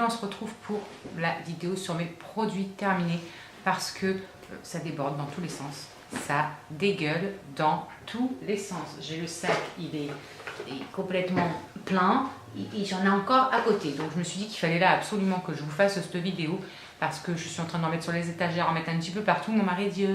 on se retrouve pour la vidéo sur mes produits terminés parce que ça déborde dans tous les sens. Ça dégueule dans tous les sens. J'ai le sac, il est complètement plein et j'en ai encore à côté. Donc je me suis dit qu'il fallait là absolument que je vous fasse cette vidéo parce que je suis en train d'en mettre sur les étagères, en mettre un petit peu partout. Mon mari dit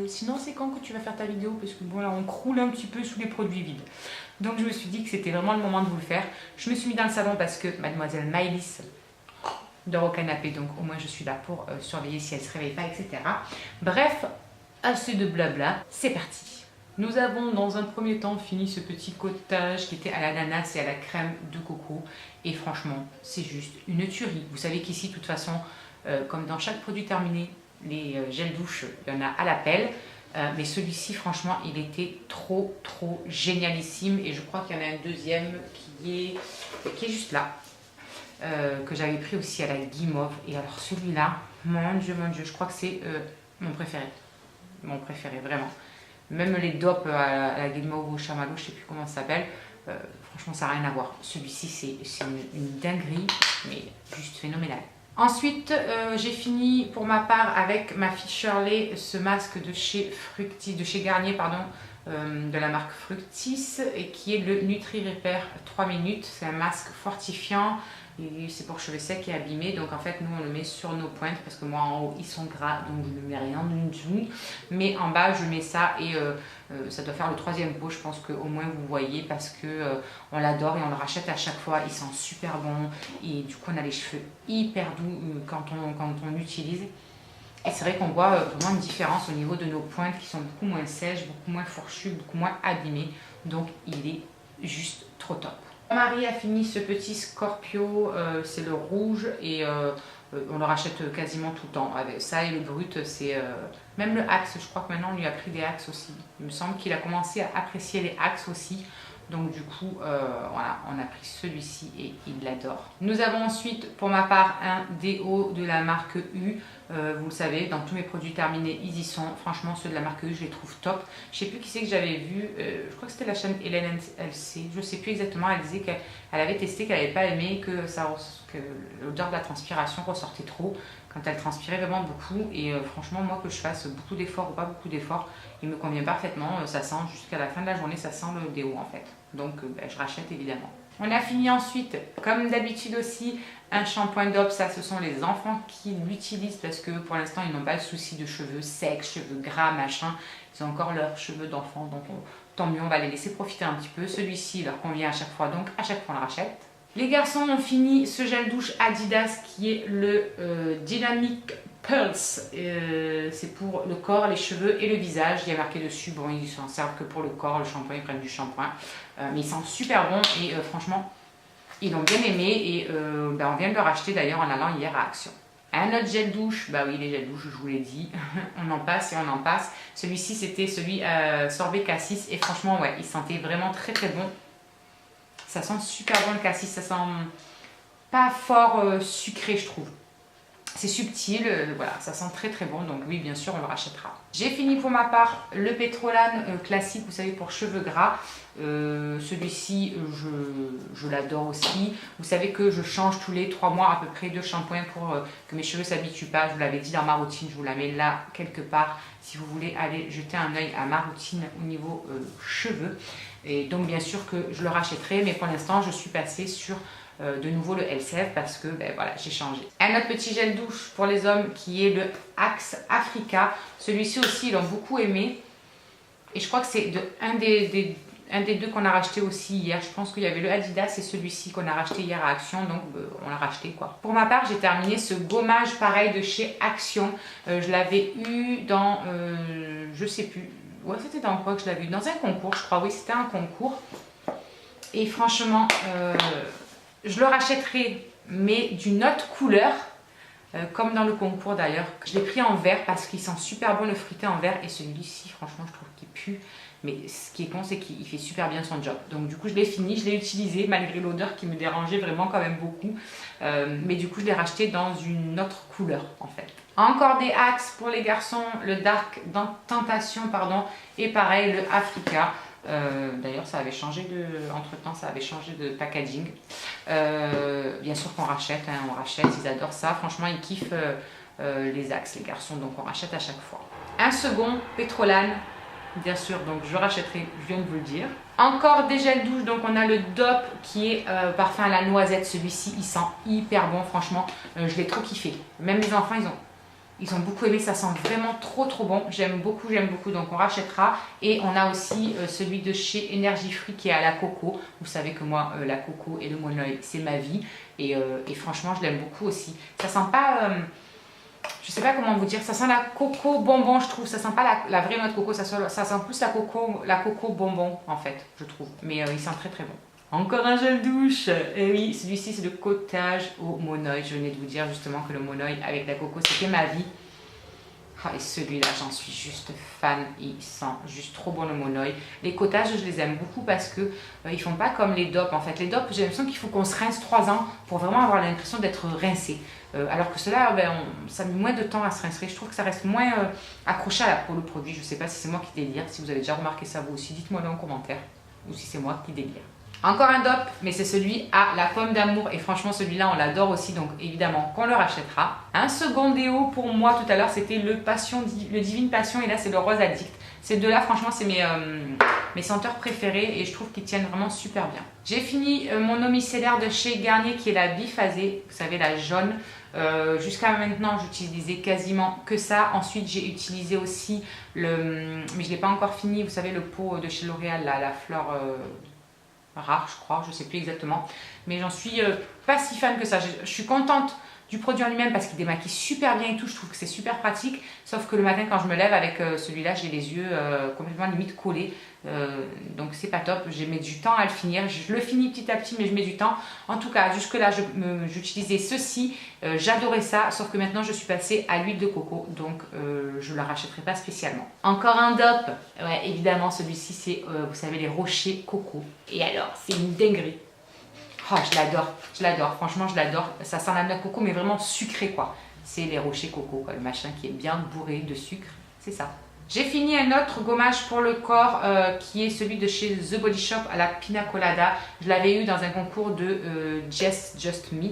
sinon c'est quand que tu vas faire ta vidéo, parce que bon là on croule un petit peu sous les produits vides. Donc je me suis dit que c'était vraiment le moment de vous le faire. Je me suis mis dans le salon parce que mademoiselle Maëlys dort au canapé, donc au moins je suis là pour surveiller si elle ne se réveille pas, etc. Bref, assez de blabla, c'est parti. Nous avons dans un premier temps fini ce petit cottage qui était à l'ananas et à la crème de coco. Et franchement, c'est juste une tuerie. Vous savez qu'ici, de toute façon, comme dans chaque produit terminé, les gels douche, il y en a à la pelle. Mais celui-ci, franchement, il était trop génialissime. Et je crois qu'il y en a un deuxième qui est juste là. Que j'avais pris aussi à la guimauve. Et alors celui-là, mon Dieu, je crois que c'est mon préféré. Mon préféré, vraiment. Même les dopes à la guimauve ou au chamallow, je ne sais plus comment ça s'appelle. Franchement, ça n'a rien à voir. Celui-ci, c'est une dinguerie, mais juste phénoménal. Ensuite, j'ai fini pour ma part avec ma fille Shirley, ce masque de chez Fructis, de chez Garnier, pardon, de la marque Fructis, et qui est le Nutri Repair 3 minutes. C'est un masque fortifiant. C'est pour cheveux secs et abîmés, donc en fait nous on le met sur nos pointes parce que moi en haut ils sont gras donc je ne mets rien du tout, mais en bas je mets ça et ça doit faire le 3e pot, je pense qu'au moins vous voyez parce que on l'adore et on le rachète à chaque fois, il sent super bon et du coup on a les cheveux hyper doux quand on l'utilise. Et c'est vrai qu'on voit vraiment une différence au niveau de nos pointes qui sont beaucoup moins sèches, beaucoup moins fourchues, beaucoup moins abîmées, donc il est juste trop top. Mon mari a fini ce petit Scorpio, c'est le rouge et on le rachète quasiment tout le temps. Avec ça et le brut, c'est même le Axe, je crois que maintenant on lui a pris des Axes aussi. Il me semble qu'il a commencé à apprécier les Axes aussi. Donc du coup, voilà, on a pris celui-ci et il l'adore. Nous avons ensuite, pour ma part, un déo de la marque U. Vous le savez, dans tous mes produits terminés, ils y sont. Franchement, ceux de la marque U, je les trouve top. Je ne sais plus qui c'est que j'avais vu. Je crois que c'était la chaîne Hélène LC. Je ne sais plus exactement. Elle disait qu'elle avait testé, qu'elle n'avait pas aimé, que l'odeur de la transpiration ressortait trop quand elle transpirait vraiment beaucoup. Et franchement, moi, que je fasse beaucoup d'efforts ou pas beaucoup d'efforts, il me convient parfaitement. Ça sent jusqu'à la fin de la journée, ça sent le déo en fait. Donc, je rachète évidemment. On a fini ensuite, comme d'habitude aussi, un shampoing DOP. Ça, ce sont les enfants qui l'utilisent parce que pour l'instant, ils n'ont pas le souci de cheveux secs, cheveux gras, machin. Ils ont encore leurs cheveux d'enfant, donc tant mieux, on va les laisser profiter un petit peu. Celui-ci leur convient à chaque fois, donc à chaque fois on le rachète. Les garçons ont fini ce gel douche Adidas qui est le Dynamic Pulse. C'est pour le corps, les cheveux et le visage. Il y a marqué dessus, bon, ils s'en servent que pour le corps, le shampoing, ils prennent du shampoing. Mais ils sentent super bon et franchement, ils l'ont bien aimé. Et on vient de le racheter d'ailleurs en allant hier à Action. Un autre gel douche, bah oui, les gels douche, je vous l'ai dit, on en passe et on en passe. Celui-ci, c'était celui sorbet cassis et franchement, ouais, il sentait vraiment très bon. Ça sent super bon le cassis, ça sent pas fort sucré, je trouve. C'est subtil, voilà, ça sent très bon, donc oui, bien sûr, on le rachètera. J'ai fini pour ma part le Pétrolane classique, vous savez, pour cheveux gras. Celui-ci, je l'adore aussi. Vous savez que je change tous les 3 mois à peu près de shampoing pour que mes cheveux ne s'habituent pas. Je vous l'avais dit dans ma routine, je vous la mets là quelque part si vous voulez aller jeter un œil à ma routine au niveau cheveux. Et donc bien sûr que je le rachèterai, mais pour l'instant je suis passée sur de nouveau le LCF parce que voilà, j'ai changé. Un autre petit gel douche pour les hommes qui est le Axe Africa. Celui-ci aussi ils l'ont beaucoup aimé et je crois que c'est un des deux qu'on a racheté aussi hier. Je pense qu'il y avait le Adidas et celui-ci qu'on a racheté hier à Action, donc on l'a racheté quoi. Pour ma part, j'ai terminé ce gommage pareil de chez Action. Je l'avais eu dans, je sais plus, ouais, c'était dans quoi que je l'avais eu? Dans un concours, je crois, oui, c'était un concours. Et franchement, je le rachèterai, mais d'une autre couleur, comme dans le concours d'ailleurs. Je l'ai pris en vert parce qu'il sent super bon le fruité en vert. Et celui-ci, franchement, je trouve qu'il pue. Mais ce qui est con, c'est qu'il fait super bien son job. Donc du coup, je l'ai fini, je l'ai utilisé, malgré l'odeur qui me dérangeait vraiment quand même beaucoup. Mais du coup, je l'ai racheté dans une autre couleur, en fait. Encore des Axe pour les garçons, le Dark Tentation, pardon. Et pareil, le Africa. D'ailleurs, ça avait changé entre-temps, ça avait changé de packaging. Bien sûr qu'on rachète, hein, on rachète, ils adorent ça. Franchement, ils kiffent les Axe, les garçons, donc on rachète à chaque fois. Un second, Pétrolane, bien sûr, donc je rachèterai, je viens de vous le dire. Encore des gels douche, donc on a le DOP qui est parfum à la noisette. Celui-ci, il sent hyper bon, franchement, je l'ai trop kiffé. Même les enfants, ils ont beaucoup aimé, ça sent vraiment trop bon. J'aime beaucoup, donc on rachètera. Et on a aussi celui de chez Energy Free qui est à la coco. Vous savez que moi, la coco et le monoeil, c'est ma vie. Et franchement, je l'aime beaucoup aussi. Ça sent pas... je sais pas comment vous dire, ça sent la coco bonbon, je trouve. Ça sent pas la vraie noix de coco, ça sent plus la coco bonbon en fait, je trouve. Mais il sent très bon. Encore un gel douche. Et oui, celui-ci c'est le cottage au monoeil. Je venais de vous dire justement que le monoeil avec la coco c'était ma vie. Ah, et celui-là, j'en suis juste fan. Il sent juste trop bon le monoeil. Les cottages, je les aime beaucoup parce que ils font pas comme les DOP. En fait, les DOP, j'ai l'impression qu'il faut qu'on se rince 3 ans pour vraiment avoir l'impression d'être rincé. Alors que cela, ça met moins de temps à se rincer. Je trouve que ça reste moins accroché à la peau le produit. Je sais pas si c'est moi qui délire. Si vous avez déjà remarqué ça vous aussi, dites-moi dans les commentaires. Ou si c'est moi qui délire. Encore un DOP, mais c'est celui à la pomme d'amour. Et franchement, celui-là, on l'adore aussi. Donc, évidemment, qu'on le rachètera. Un second déo pour moi, tout à l'heure, c'était le Divine Passion. Et là, c'est le Rose Addict. Ces deux-là, franchement, c'est mes senteurs préférées. Et je trouve qu'ils tiennent vraiment super bien. J'ai fini mon eau micellaire de chez Garnier, qui est la biphasée. Vous savez, la jaune. Jusqu'à maintenant, j'utilisais quasiment que ça. Ensuite, j'ai utilisé aussi mais je ne l'ai pas encore fini. Vous savez, le pot de chez L'Oréal, la fleur... rare je crois, je sais plus exactement, mais j'en suis pas si fan que ça. Je suis contente du produit en lui-même parce qu'il démaquille super bien et tout, je trouve que c'est super pratique, sauf que le matin quand je me lève avec celui-là, j'ai les yeux complètement limite collés, donc c'est pas top. J'ai mis du temps à le finir, je le finis petit à petit mais je mets du temps. En tout cas jusque là j'utilisais ceci, j'adorais ça, sauf que maintenant je suis passée à l'huile de coco, donc je ne la rachèterai pas spécialement. Encore un DOP, ouais évidemment celui-ci c'est vous savez les rochers coco, et alors c'est une dinguerie. Oh, je l'adore, franchement je l'adore. Ça sent la noix de coco mais vraiment sucré quoi. C'est les rochers coco, quoi, le machin qui est bien bourré de sucre, c'est ça. J'ai fini un autre gommage pour le corps qui est celui de chez The Body Shop à la Pina Colada. Je l'avais eu dans un concours de Jess Just Me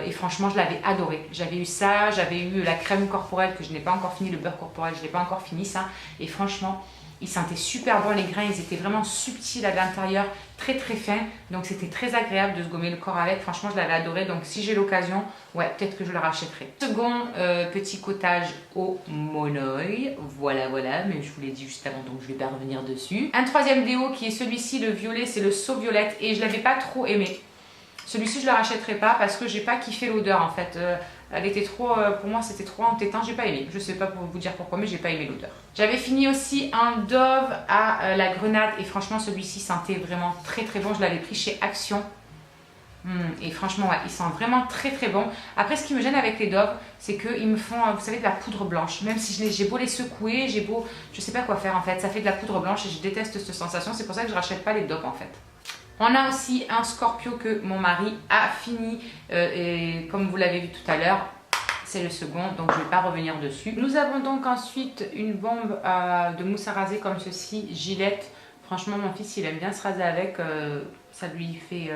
et franchement je l'avais adoré. J'avais eu ça, j'avais eu la crème corporelle que je n'ai pas encore fini, le beurre corporel je n'ai pas encore fini ça. Et franchement il sentait super bon, les grains ils étaient vraiment subtils à l'intérieur, très fins, donc c'était très agréable de se gommer le corps avec. Franchement je l'avais adoré, donc si j'ai l'occasion, ouais peut-être que je le rachèterai. Second petit cottage au monoeil, voilà, mais je vous l'ai dit juste avant donc je vais pas revenir dessus. Un troisième déo qui est celui-ci, le violet, c'est le Saut Violette et je l'avais pas trop aimé. Celui-ci je le rachèterai pas parce que j'ai pas kiffé l'odeur en fait. Elle était trop, pour moi c'était trop entêtant, j'ai pas aimé. Je sais pas pour vous dire pourquoi mais j'ai pas aimé l'odeur. J'avais fini aussi un Dove à la grenade et franchement celui-ci sentait vraiment très bon. Je l'avais pris chez Action. Et franchement ouais, il sent vraiment très bon. Après ce qui me gêne avec les Dove, c'est qu'ils me font, vous savez, de la poudre blanche. Même si j'ai beau les secouer, j'ai beau, je sais pas quoi faire en fait. Ça fait de la poudre blanche et je déteste cette sensation. C'est pour ça que je rachète pas les Dove en fait. On a aussi un Scorpio que mon mari a fini et comme vous l'avez vu tout à l'heure, c'est le second, donc je ne vais pas revenir dessus. Nous avons donc ensuite une bombe de mousse à raser comme ceci, Gillette. Franchement, mon fils, il aime bien se raser avec, ça lui fait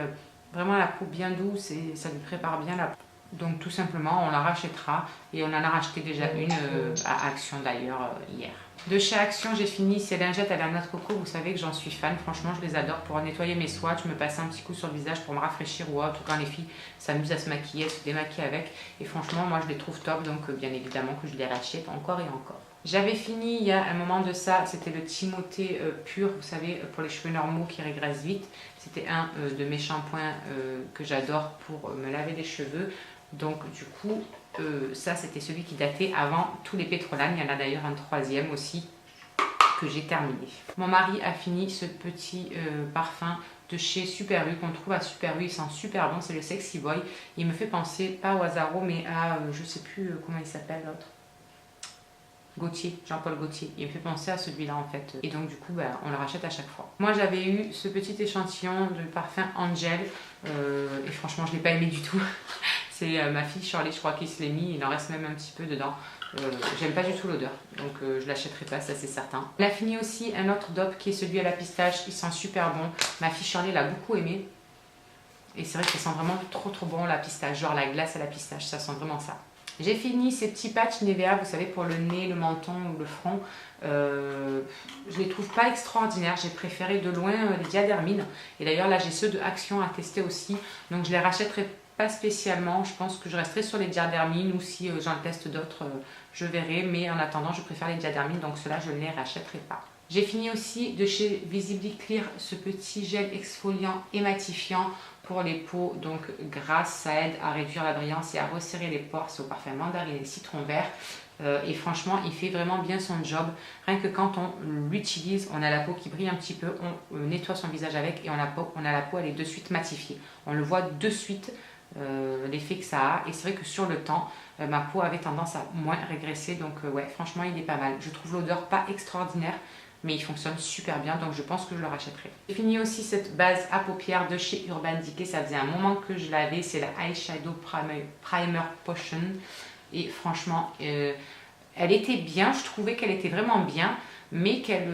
vraiment la peau bien douce et ça lui prépare bien la peau. Donc tout simplement, on la rachètera et on en a racheté déjà une à Action d'ailleurs hier. De chez Action, j'ai fini ces lingettes à la noix de coco. Vous savez que j'en suis fan. Franchement, je les adore. Pour nettoyer mes swatchs, me passer un petit coup sur le visage pour me rafraîchir ou autre. Quand les filles s'amusent à se maquiller, à se démaquiller avec. Et franchement, moi, je les trouve top. Donc, bien évidemment que je les rachète encore et encore. J'avais fini il y a un moment de ça. C'était le Timothée pur. Vous savez, pour les cheveux normaux qui régressent vite. C'était un de mes shampoings que j'adore pour me laver les cheveux. Donc, du coup... ça c'était celui qui datait avant tous les pétrolanes. Il y en a d'ailleurs un troisième aussi que j'ai terminé. Mon mari a fini ce petit parfum de chez Super U qu'on trouve à Super U. Il sent super bon, c'est le Sexy Boy. Il me fait penser, pas au Azzaro, mais à, je sais plus comment il s'appelle l'autre. Gauthier, Jean-Paul Gauthier. Il me fait penser à celui-là en fait. Et donc du coup, on le rachète à chaque fois. Moi j'avais eu ce petit échantillon de parfum Angel et franchement je ne l'ai pas aimé du tout. C'est ma fille Shirley, je crois qu'il se l'est mis, il en reste même un petit peu dedans. J'aime pas du tout l'odeur, donc je l'achèterai pas, ça c'est certain. On a fini aussi un autre dupe qui est celui à la pistache, il sent super bon. Ma fille Charlie l'a beaucoup aimé. Et c'est vrai que ça sent vraiment trop bon la pistache, genre la glace à la pistache, ça sent vraiment ça. J'ai fini ces petits patchs Nivea, vous savez, pour le nez, le menton ou le front. Je les trouve pas extraordinaires, j'ai préféré de loin les Diadermine. Et d'ailleurs là j'ai ceux de Action à tester aussi, donc je les rachèterai pas spécialement. Je pense que je resterai sur les Diadermine ou si j'en teste d'autres, je verrai. Mais en attendant, je préfère les Diadermine, donc ceux-là je ne les rachèterai pas. J'ai fini aussi de chez Visibly Clear ce petit gel exfoliant et matifiant pour les peaux donc grasses. Ça aide à réduire la brillance et à resserrer les pores. C'est au parfum mandarine et citron vert. Et franchement, il fait vraiment bien son job. Rien que quand on l'utilise, on a la peau qui brille un petit peu. On nettoie son visage avec et on a la peau elle est de suite matifiée. On le voit de suite. L'effet que ça a, et c'est vrai que sur le temps ma peau avait tendance à moins régresser, donc ouais, franchement il est pas mal. Je trouve l'odeur pas extraordinaire mais il fonctionne super bien, donc je pense que je le rachèterai. J'ai fini aussi cette base à paupières de chez Urban Decay, ça faisait un moment que je l'avais, c'est la Eyeshadow Primer Potion et franchement elle était bien, je trouvais qu'elle était vraiment bien, mais qu'elle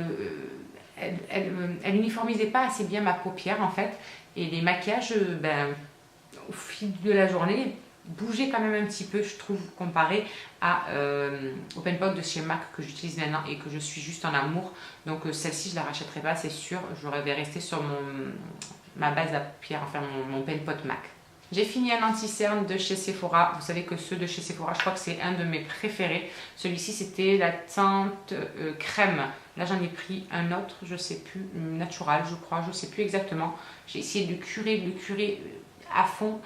elle uniformisait pas assez bien ma paupière en fait, et les maquillages au fil de la journée, bouger quand même un petit peu, je trouve, comparé à Open Pot de chez MAC que j'utilise maintenant et que je suis juste en amour. Donc celle-ci, je la rachèterai pas, c'est sûr. Je vais rester sur ma base à paupières, enfin mon Open Pot MAC. J'ai fini un anti-cerne de chez Sephora. Vous savez que ceux de chez Sephora, je crois que c'est un de mes préférés. Celui-ci, c'était la teinte crème. Là, j'en ai pris un autre, je sais plus, natural, je crois, je sais plus exactement. J'ai essayé de le curer à fond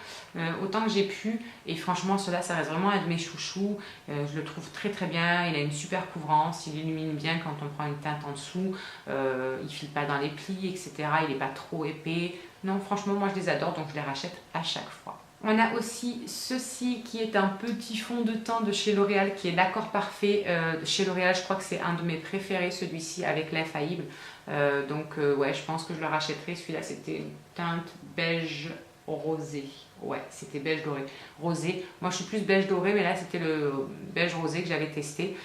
autant que j'ai pu, et franchement cela ça reste vraiment un de mes chouchous. Je le trouve très bien, il a une super couvrance, il illumine bien quand on prend une teinte en dessous, il file pas dans les plis, etc. Il n'est pas trop épais. Non, franchement moi je les adore, donc je les rachète à chaque fois. On a aussi ceci qui est un petit fond de teint de chez L'Oréal, qui est l'accord parfait de chez L'Oréal. Je crois que c'est un de mes préférés, celui-ci avec l'infaillible. Ouais, je pense que je le rachèterai. Celui-là c'était une teinte beige rosé. Ouais, c'était beige doré. Rosé. Moi, je suis plus beige doré, mais là, c'était le beige rosé que j'avais testé.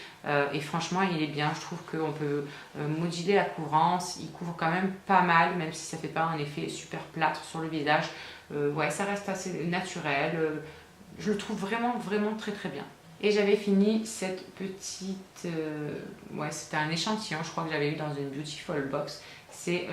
Et franchement, il est bien. Je trouve qu'on peut moduler la couvrance. Il couvre quand même pas mal, même si ça fait pas un effet super plâtre sur le visage. Ouais, ça reste assez naturel. Je le trouve vraiment très bien. Et j'avais fini cette petite... ouais, c'était un échantillon, je crois que j'avais eu dans une Beautiful Box. C'est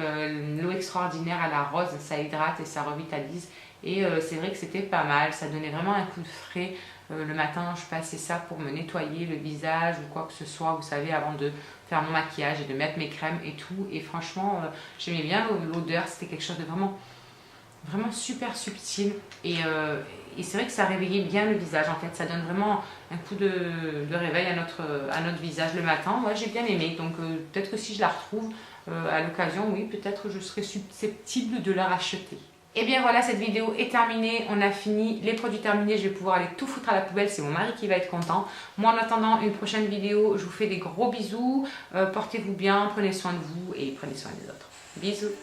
l'eau extraordinaire à la rose, ça hydrate et ça revitalise. Et c'est vrai que c'était pas mal, ça donnait vraiment un coup de frais. Le matin, je passais ça pour me nettoyer le visage ou quoi que ce soit, vous savez, avant de faire mon maquillage et de mettre mes crèmes et tout. Et franchement, j'aimais bien l'odeur, c'était quelque chose de vraiment super subtil. Et c'est vrai que ça réveillait bien le visage, en fait, ça donne vraiment un coup de réveil à notre visage le matin. Moi, j'ai bien aimé, donc peut-être que si je la retrouve à l'occasion, oui, peut-être je serai susceptible de la racheter. Et bien voilà, cette vidéo est terminée, on a fini les produits terminés, je vais pouvoir aller tout foutre à la poubelle, c'est mon mari qui va être content. Moi en attendant une prochaine vidéo, je vous fais des gros bisous, portez-vous bien, prenez soin de vous et prenez soin des autres. Bisous.